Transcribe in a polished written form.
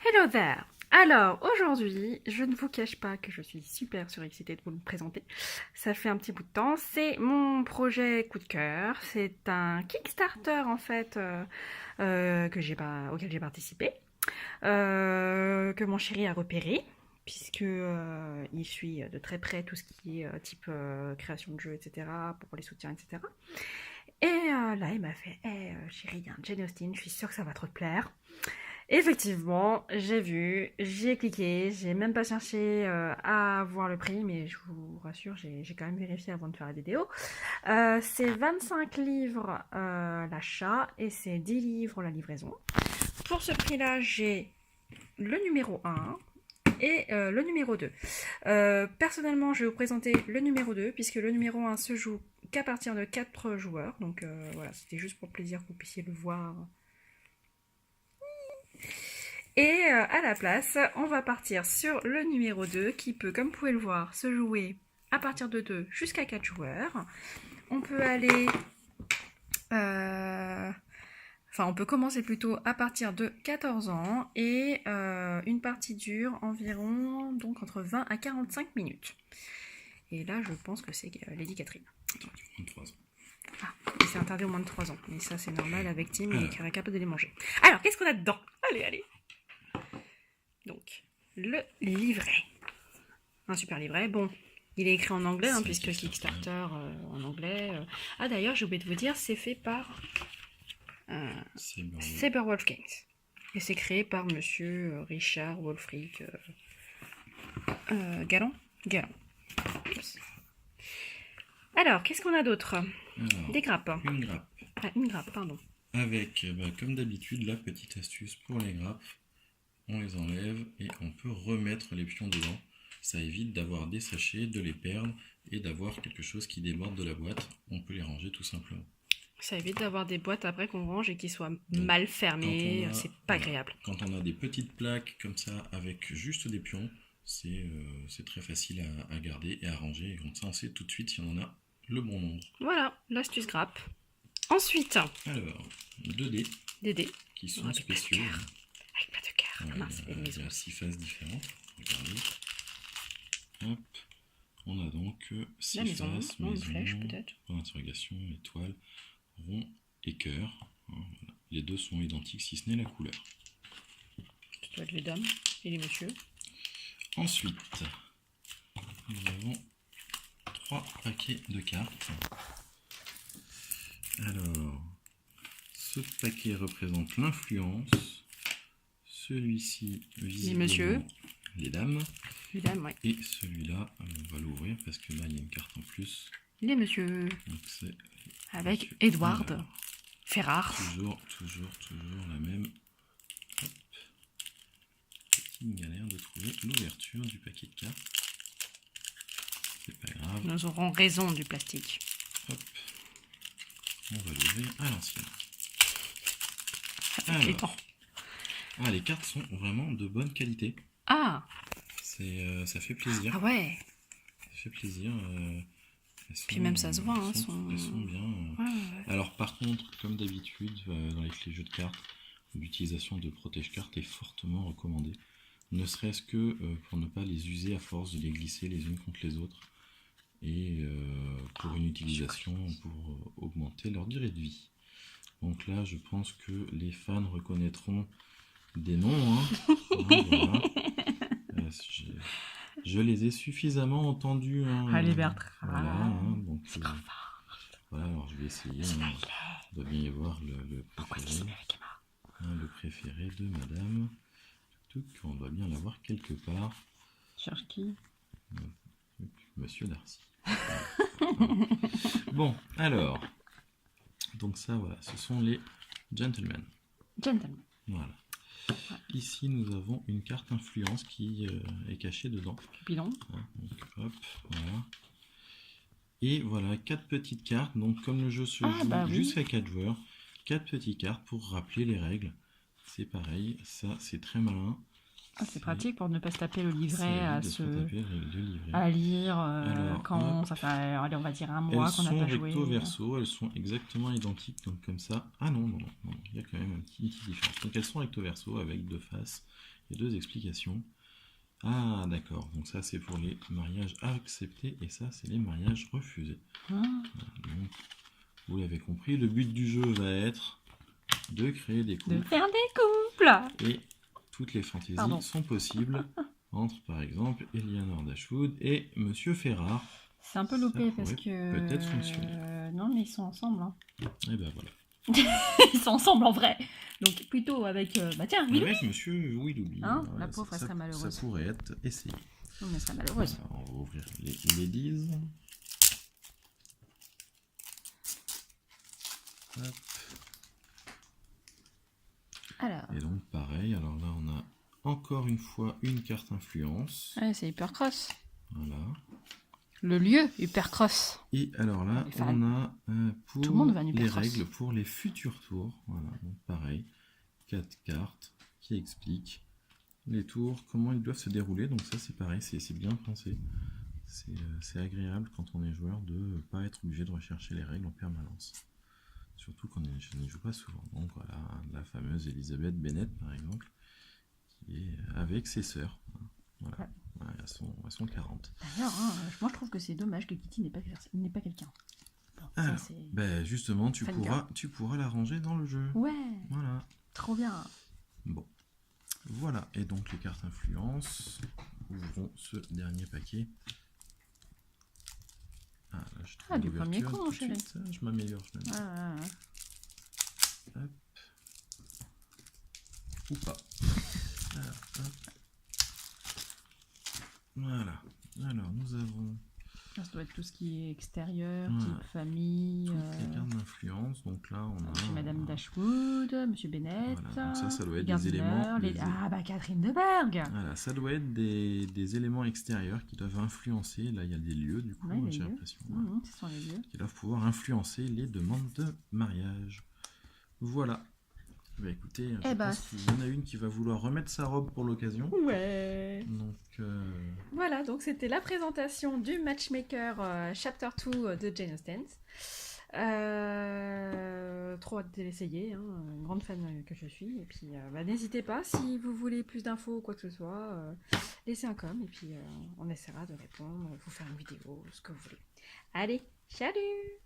Hello there! Alors, aujourd'hui, je ne vous cache pas que je suis super surexcitée de vous le présenter. Ça fait un petit bout de temps. C'est mon projet coup de cœur. C'est un Kickstarter, en fait, auquel j'ai participé, que mon chéri a repéré, puisque il suit de très près tout ce qui est type création de jeux, etc., pour les soutiens, etc. Et là, il m'a fait Hey, chérie, il y a un Jane Austen, je suis sûre que ça va trop te plaire. Effectivement, j'ai vu, j'ai cliqué, j'ai même pas cherché à voir le prix, mais je vous rassure, j'ai quand même vérifié avant de faire la vidéo. C'est 25 livres l'achat et c'est 10 livres la livraison. Pour ce prix-là, j'ai le numéro 1 et le numéro 2. Personnellement, je vais vous présenter le numéro 2, puisque le numéro 1 se joue qu'à partir de 4 joueurs. Donc voilà, c'était juste pour plaisir que vous puissiez le voir. Et à la place, on va partir sur le numéro 2 qui peut, comme vous pouvez le voir, se jouer à partir de 2 jusqu'à 4 joueurs. On peut aller... on peut commencer plutôt à partir de 14 ans et une partie dure environ donc entre 20 à 45 minutes. Et là, je pense que c'est Lady Catherine. Moins de 3 ans. Ah, et c'est interdit au moins de 3 ans. Mais ça, c'est normal avec Tim, il est capable de les manger. Alors, qu'est-ce qu'on a dedans? Allez. Donc, le livret. Un super livret. Bon, il est écrit en anglais, puisque Kickstarter en anglais. Ah, d'ailleurs, j'ai oublié de vous dire, c'est fait par Saberwolf Games. Et c'est créé par monsieur Richard Wolfric Galland. Yes. Alors, qu'est-ce qu'on a d'autre? Des grappes. Une grappe. Ah, une grappe, pardon. Avec, comme d'habitude, la petite astuce pour les grappes. On les enlève et on peut remettre les pions dedans. Ça évite d'avoir des sachets, de les perdre et d'avoir quelque chose qui déborde de la boîte. On peut les ranger tout simplement. Ça évite d'avoir des boîtes après qu'on range et qui soient mal fermées. C'est pas agréable. Quand on a des petites plaques comme ça avec juste des pions, c'est très facile à garder et à ranger. Et comme ça, on sait tout de suite si on en a le bon nombre. Voilà, l'astuce grappe. Ensuite, alors, 2 dés. Des dés. Qui sont spéciaux. Avec pas de cœur. Il y a 6 phases différentes. Regardez. Hop. On a donc 6 faces. Maison, une flèche peut-être. Point d'interrogation, étoile, rond et cœur. Voilà. Les deux sont identiques si ce n'est la couleur. Ça doit être les dames et les messieurs. Ensuite, nous avons 3 paquets de cartes. Alors, ce paquet représente l'influence. Celui-ci, visiblement, les messieurs. Les dames. Les dames, ouais. Et celui-là, on va l'ouvrir parce que là, il y a une carte en plus. Les messieurs. Donc avec Edward Ferrare. Toujours la même. Hop. Petite galère de trouver l'ouverture du paquet de cartes. C'est pas grave. Nous aurons raison du plastique. Hop. On va l'ouvrir à l'ancienne. Les cartes sont vraiment de bonne qualité. Ah. Ça fait plaisir. Ah ouais. Ça fait plaisir. Puis même ça se voit. Elles sont bien. Ouais. Alors par contre, comme d'habitude, dans les jeux de cartes, l'utilisation de protège-cartes est fortement recommandée. Ne serait-ce que pour ne pas les user à force de les glisser les unes contre les autres. Et pour une utilisation pour augmenter leur durée de vie. Donc là, je pense que les fans reconnaîtront des noms. Voilà. Je les ai suffisamment entendus. Allez Bertrand. Voilà, donc voilà, alors je vais essayer. Il doit bien y avoir le préféré. Le préféré de madame. On doit bien l'avoir quelque part. Cherche qui? Monsieur Darcy. Bon, alors. Donc ça, voilà, ce sont les gentlemen. Voilà. Ici, nous avons une carte influence qui est cachée dedans. Cupidon. Donc, hop, voilà. Et voilà, 4 petites cartes. Donc, comme le jeu se joue jusqu'à 4 joueurs, 4 petites cartes pour rappeler les règles. C'est pareil, ça, c'est très malin. C'est pratique pour ne pas se taper le livret à lire Alors, quand ça fait, allez, on va dire un mois qu'on n'a pas joué. Elles sont recto verso, elles sont exactement identiques, donc comme ça. Ah non, il y a quand même une petite différence. Donc elles sont recto verso avec 2 faces Il y a 2 explications. Ah, d'accord. Donc ça, c'est pour les mariages acceptés et ça, c'est les mariages refusés. Ah. Voilà, donc, vous l'avez compris, le but du jeu va être de créer des De couples. faire des couples. Et toutes les fantaisies Pardon. sont possibles entre, par exemple, Eleanor Dashwood et Monsieur Ferrare. C'est un peu loupé Ça parce pourrait que... peut-être fonctionner. Non, mais ils sont ensemble. Hein. Et ben voilà. Ils sont ensemble en vrai. Donc plutôt avec... bah tiens, oui. Avec Monsieur Willoughby. Hein, voilà, la pauvre, elle serait malheureuse. Ça pourrait être essayé. Non, mais elle serait malheureuse. Alors, on va ouvrir les ladies. Hop. Alors... Et donc pareil, alors là on a encore une fois une carte influence. Ouais, c'est Hypercross. Voilà. Le lieu Hypercross. Et alors là, Les fans. on a pour Tout le monde va à les Hypercross. règles pour les futurs tours. Voilà, donc pareil, 4 cartes qui expliquent les tours, comment ils doivent se dérouler. Donc ça c'est pareil, c'est bien pensé. C'est agréable quand on est joueur de ne pas être obligé de rechercher les règles en permanence. Surtout quand je n'y joue pas souvent. Donc voilà, la fameuse Elizabeth Bennet par exemple, qui est avec ses sœurs. Voilà. Ouais. Voilà, elles sont 40. D'ailleurs, hein, moi je trouve que c'est dommage que Kitty n'ait pas quelqu'un. Bon, ça, Alors, c'est... ben justement, tu Fan pourras la ranger dans le jeu. Ouais, Voilà. trop bien. Bon. Voilà. Et donc les cartes influence. Ouvrons ce dernier paquet. Ah, là, je trouve Du premier l'ouverture coup, mon tout de chéri. suite. Je m'améliore. Hop. Ou pas. Alors, hop. Voilà. Alors, nous avons Ça doit être tout ce qui est extérieur, Ouais. type famille. toutes les cartes d'influence. Donc là, on a Monsieur Madame Dashwood, Monsieur Bennett. Voilà, donc ça doit être des Gardiner, éléments. Ah bah Catherine de Berg. Voilà, ça doit être des éléments extérieurs qui doivent influencer. Là, il y a des lieux, du coup, Ouais, les j'ai lieux. l'impression. Voilà, Ce sont les lieux. qui doivent pouvoir influencer les demandes de mariage. Voilà. Bah écoutez, je pense qu'il y en a une qui va vouloir remettre sa robe pour l'occasion. Ouais. Donc, Voilà, donc c'était la présentation du Matchmaker Chapter 2 de Jane Austen. Trop hâte de l'essayer, hein, une grande fan que je suis. Et puis n'hésitez pas, si vous voulez plus d'infos ou quoi que ce soit, laissez un com et puis on essaiera de répondre, vous faire une vidéo, ce que vous voulez. Allez, salut!